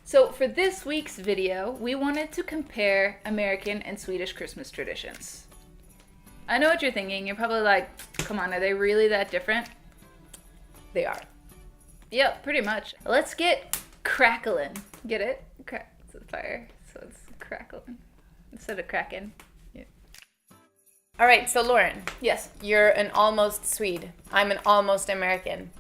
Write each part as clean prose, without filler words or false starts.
So for this week's video, we wanted to compare American and Swedish Christmas traditions. I know what you're thinking. You're probably like, come on, are they really that different? They are. Yep, pretty much. Let's get crackling. Get it? It's a fire, so it's crackling instead of cracking. Yeah. All right, so Lauren, Yes. you're an almost Swede. I'm an almost American.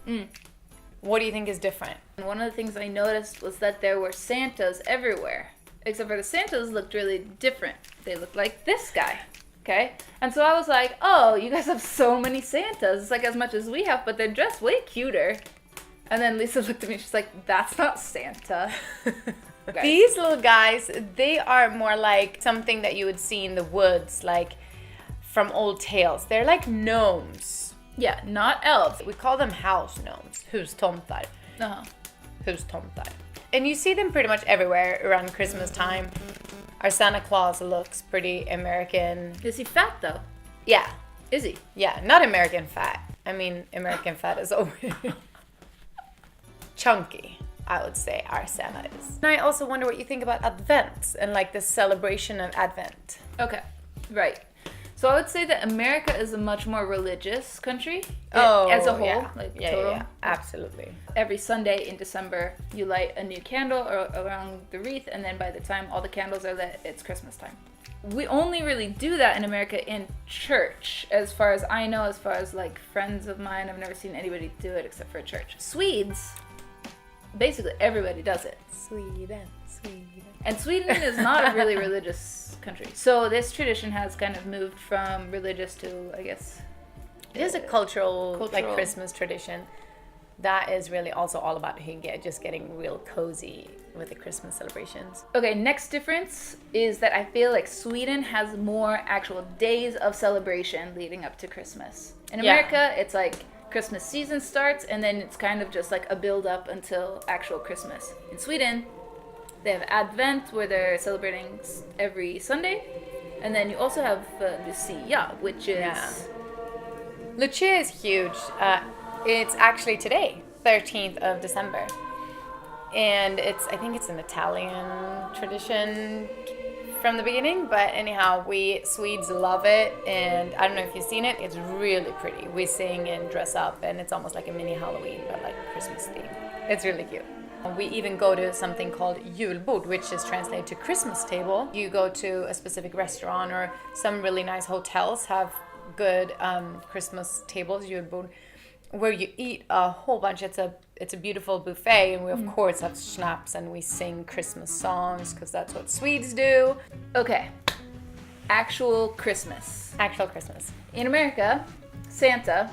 What do you think is different? And one of the things I noticed was that there were Santas everywhere. Except for the Santas looked really different. They looked like this guy. Okay? And so I was like, oh, you guys have so many Santas. It's like as much as we have, but they're dressed way cuter. And then Lisa looked at me, she's like, that's not Santa. Okay. These little guys, they are more like something that you would see in the woods, like from old tales. They're like gnomes. Yeah, not elves. We call them house gnomes. Hustomtar. Uh-huh. Hustomtar. And you see them pretty much everywhere around Christmas time. Our Santa Claus looks pretty American. Is he fat though? Yeah. Is he? Yeah, not American fat. I mean, American fat is over. Chunky, I would say our Santa is. And I also wonder what you think about Advent and like the celebration of Advent. Okay, right. So I would say that America is a much more religious country Oh, as a whole, yeah. like Yeah, total. yeah, absolutely. Every Sunday in December, you light a new candle around the wreath, and then by the time all the candles are lit, it's Christmas time. We only really do that in America in church, as far as I know, as far as like friends of mine. I've never seen anybody do it except for church. Swedes, basically everybody does it. Sweden. And Sweden is not a really religious country. So this tradition has kind of moved from religious to, I guess... It is a cultural, like Cultural. Christmas tradition. That is really also all about just getting real cozy with the Christmas celebrations. Okay, next difference is that I feel like Sweden has more actual days of celebration leading up to Christmas. In Yeah. America, it's like Christmas season starts and then it's kind of just like a build up until actual Christmas. In Sweden, they have Advent where they're celebrating every Sunday. And then you also have Lucia, which is... Yeah. Lucia is huge. It's actually today, 13th of December. And I think it's an Italian tradition from the beginning, but anyhow, we Swedes love it, and I don't know if you've seen it, it's really pretty. We sing and dress up, and it's almost like a mini Halloween, but like Christmas theme. It's really cute. We even go to something called julbord, which is translated to Christmas table. You go to a specific restaurant, or some really nice hotels have good Christmas tables, julbord, where you eat a whole bunch. It's a beautiful buffet, and we of course have schnapps and we sing Christmas songs because that's what Swedes do. Okay, actual Christmas. Actual Christmas. In America, Santa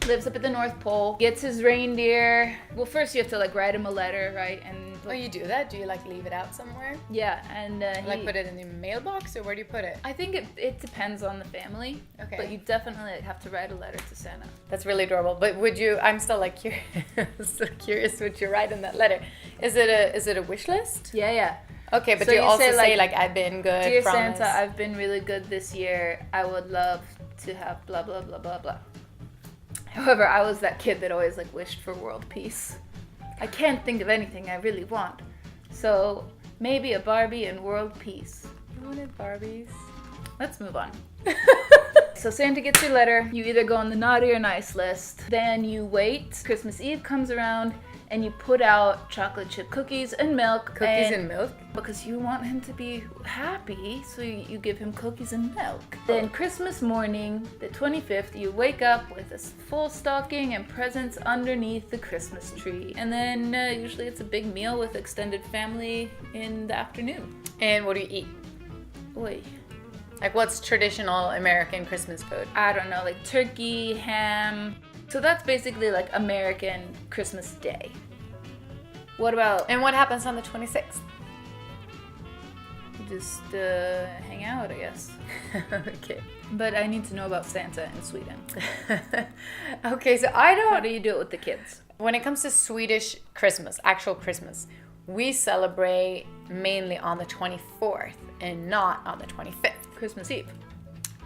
lives up at the North Pole, gets his reindeer. Well, first you have to like write him a letter, right? And Oh, you do that? Do you like leave it out somewhere? yeah, and Like put it in the mailbox, or where do you put it? I think it depends on the family. Okay. But you definitely have to write a letter to Santa. That's really adorable. But would you? I'm still like curious. So curious what you write in that letter. Is it a wish list? Yeah. Okay, but So do you you also say, say like, like I've been good? Dear promise. Santa, I've been really good this year. I would love to have blah blah blah blah blah. However, I was that kid that always like wished for world peace. I can't think of anything I really want. So maybe a Barbie and world peace. I wanted Barbies. Let's move on. So Santa gets your letter. You either go on the naughty or nice list. Then you wait. Christmas Eve comes around and you put out chocolate chip cookies and milk. Cookies and milk? Because you want him to be happy, so you give him cookies and milk. Then Christmas morning, the 25th, you wake up with a full stocking and presents underneath the Christmas tree. And then usually it's a big meal with extended family in the afternoon. And what do you eat? Oy. Like what's traditional American Christmas food? I don't know, like turkey, ham. So that's basically like American Christmas Day. What about And what happens on the 26th? just hang out, I guess. Okay. But I need to know about Santa in Sweden. Okay, so I How don't. do you do it with the kids? When it comes to Swedish Christmas, actual Christmas, we celebrate mainly on the 24th and not on the 25th. Christmas Eve.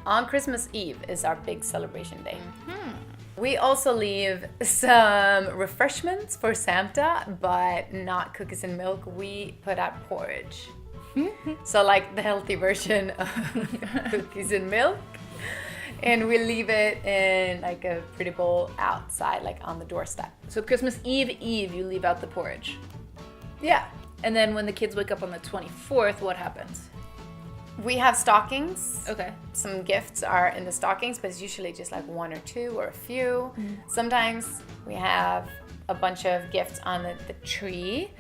On Christmas Eve is our big celebration day. We also leave some refreshments for Santa, but not cookies and milk. We put out porridge. So like the healthy version of cookies and milk. And we leave it in like a pretty bowl outside, like on the doorstep. So Christmas Eve, you leave out the porridge. Yeah. And then when the kids wake up on the 24th, what happens? We have stockings. Okay. Some gifts are in the stockings, but it's usually just like one or two or a few. Sometimes we have a bunch of gifts on the tree.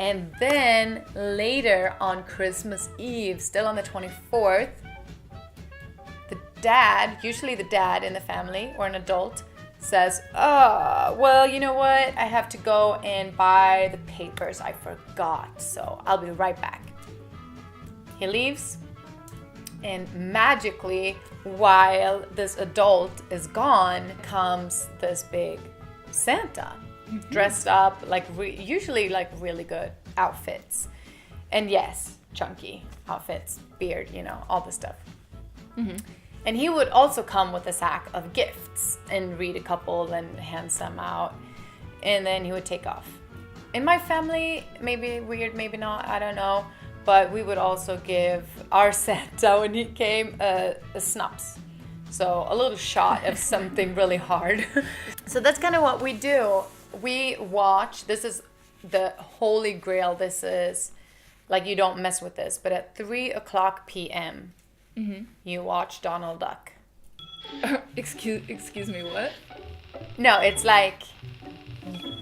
And then later on Christmas Eve, still on the 24th, the dad, usually the dad in the family or an adult, says, oh, well, you know what? I have to go and buy the papers. I forgot, so I'll be right back. He leaves. And magically, while this adult is gone, comes this big Santa, dressed up like usually like really good outfits, and yes, chunky outfits, beard, you know, all the stuff. And he would also come with a sack of gifts and read a couple and hand some out, and then he would take off. In my family, maybe weird, maybe not, I don't know. But we would also give our Santa, when he came, a schnapps. So a little shot of something really hard. So that's kind of what we do. We watch, this is the holy grail. This is, like, you don't mess with this. But at 3:00 p.m., you watch Donald Duck. Excuse me, what? No, it's like,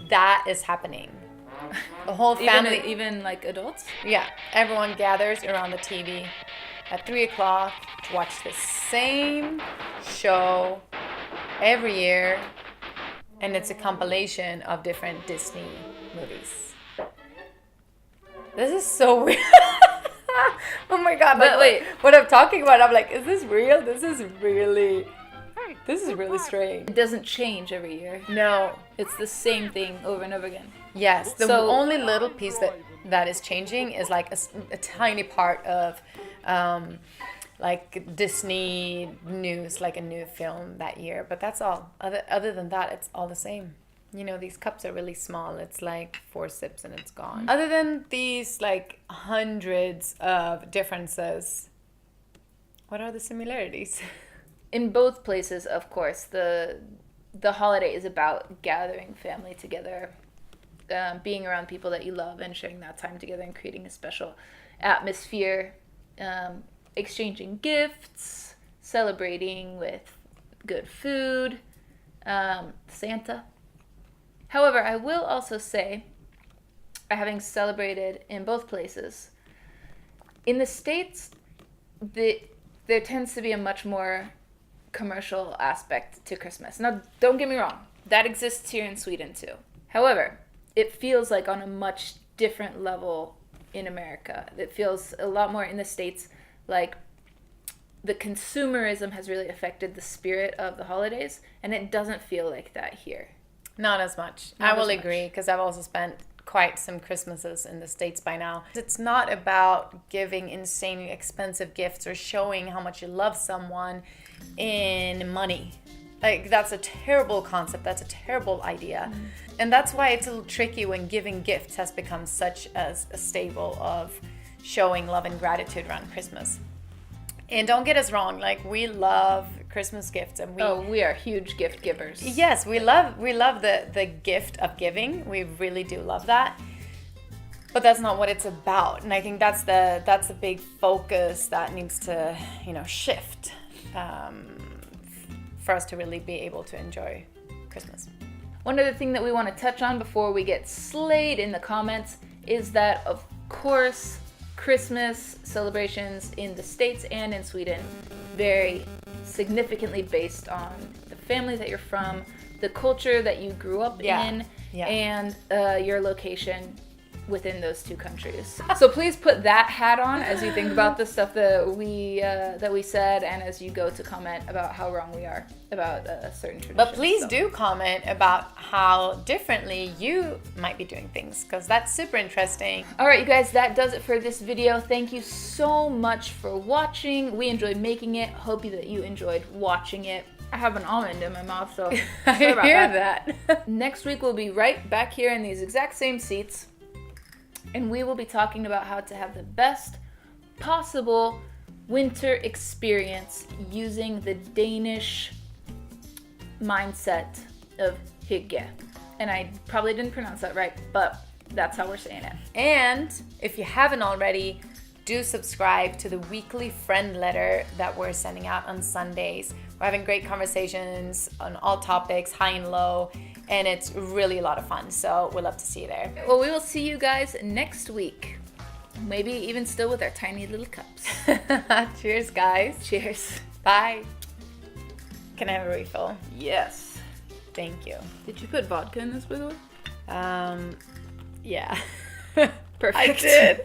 that is happening. The whole family, even like adults? Yeah, everyone gathers around the TV at 3:00 to watch the same show every year, and it's a compilation of different Disney movies. This is so weird. Oh my god! But wait, what I'm talking about? I'm like, is this real? This is really strange. It doesn't change every year. No, It's the same thing over and over again. yes, the So- only little piece that is changing is like a tiny part of like Disney news, like a new film that year. But that's all. Other than that, it's all the same. You know, these cups are really small. It's like 4 sips and it's gone. Other than these like hundreds of differences, what are the similarities? In both places, of course, the holiday is about gathering family together, being around people that you love and sharing that time together and creating a special atmosphere, exchanging gifts, celebrating with good food, Santa. However, I will also say, having celebrated in both places, in the States, there tends to be a much more commercial aspect to Christmas. Now, don't get me wrong, that exists here in Sweden too. However, it feels like on a much different level in America. It feels a lot more in the States like the consumerism has really affected the spirit of the holidays, and it doesn't feel like that here. Not as much. Not I will as much. agree, because I've also spent quite some Christmases in the States by now. It's not about giving insanely expensive gifts or showing how much you love someone in money. Like, that's a terrible concept. That's a terrible idea. And that's why it's a little tricky when giving gifts has become such as a staple of showing love and gratitude around Christmas. And don't get us wrong, like, we love Christmas gifts, and we are huge gift givers. yes, we love the gift of giving. We really do love that. But that's not what it's about. And I think that's the big focus that needs to, shift for us to really be able to enjoy Christmas. One other thing that we want to touch on before we get slayed in the comments is that, of course, Christmas celebrations in the States and in Sweden vary significantly based on the family that you're from, the culture that you grew up in, and your location within those two countries. So please put that hat on as you think about the stuff that we said, and as you go to comment about how wrong we are about a certain tradition. But please do comment about how differently you might be doing things, because that's super interesting. All right, you guys, that does it for this video. Thank you so much for watching. We enjoyed making it. Hope that you enjoyed watching it. I have an almond in my mouth, so I sorry about hear that. that. Next week we'll be right back here in these exact same seats, and we will be talking about how to have the best possible winter experience using the Danish mindset of hygge. And I probably didn't pronounce that right, but that's how we're saying it. And if you haven't already, do subscribe to the weekly friend letter that we're sending out on Sundays. We're having great conversations on all topics, high and low, and it's really a lot of fun. So we'd love to see you there. Well, we will see you guys next week. Maybe even still with our tiny little cups. Cheers, guys. Cheers. Bye. Can I have a refill? Yes. Thank you. Did you put vodka in this, by the way? Yeah. Perfect. I did.